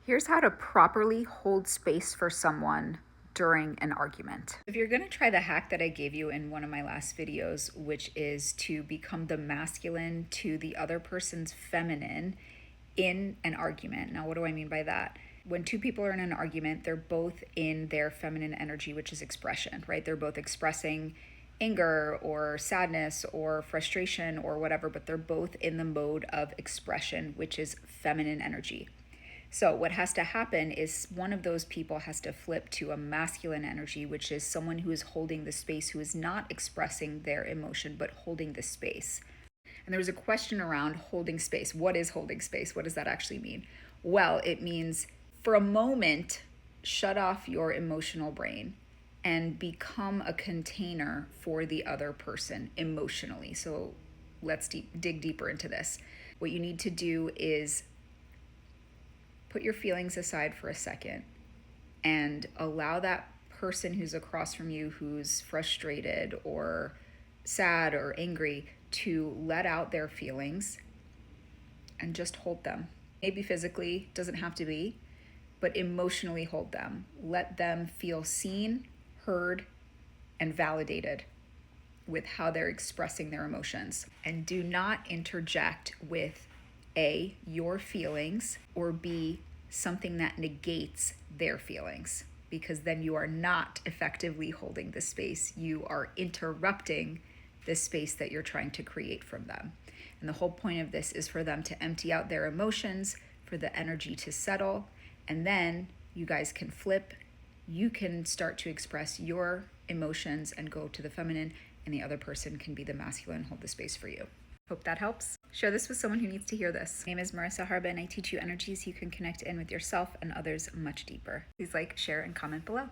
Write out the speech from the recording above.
Here's how to properly hold space for someone during an argument. If you're going to try the hack that I gave you in one of my last videos, which is to become the masculine to the other person's feminine in an argument. Now, what do I mean by that? When two people are in an argument, they're both in their feminine energy, which is expression, right? They're both expressing anger or sadness or frustration or whatever, but they're both in the mode of expression, which is feminine energy. So what has to happen is one of those people has to flip to a masculine energy, which is someone who is holding the space, who is not expressing their emotion, but holding the space. And there was a question around holding space. What is holding space? What does that actually mean? Well, it means for a moment, shut off your emotional brain and become a container for the other person emotionally. So let's dig deeper into this. What you need to do is put your feelings aside for a second and allow that person who's across from you, who's frustrated or sad or angry, to let out their feelings and just hold them. Maybe physically, doesn't have to be, but emotionally hold them. Let them feel seen, heard, and validated with how they're expressing their emotions. And do not interject with A, your feelings, or B, something that negates their feelings, because then you are not effectively holding the space. You are interrupting the space that you're trying to create from them. And the whole point of this is for them to empty out their emotions, for the energy to settle, and then you guys can flip. You can start to express your emotions and go to the feminine, and the other person can be the masculine, hold the space for you. Hope that helps. Share this with someone who needs to hear this. My name is Marissa Harba, and I teach you energies you can connect in with yourself and others much deeper. Please like, share, and comment below.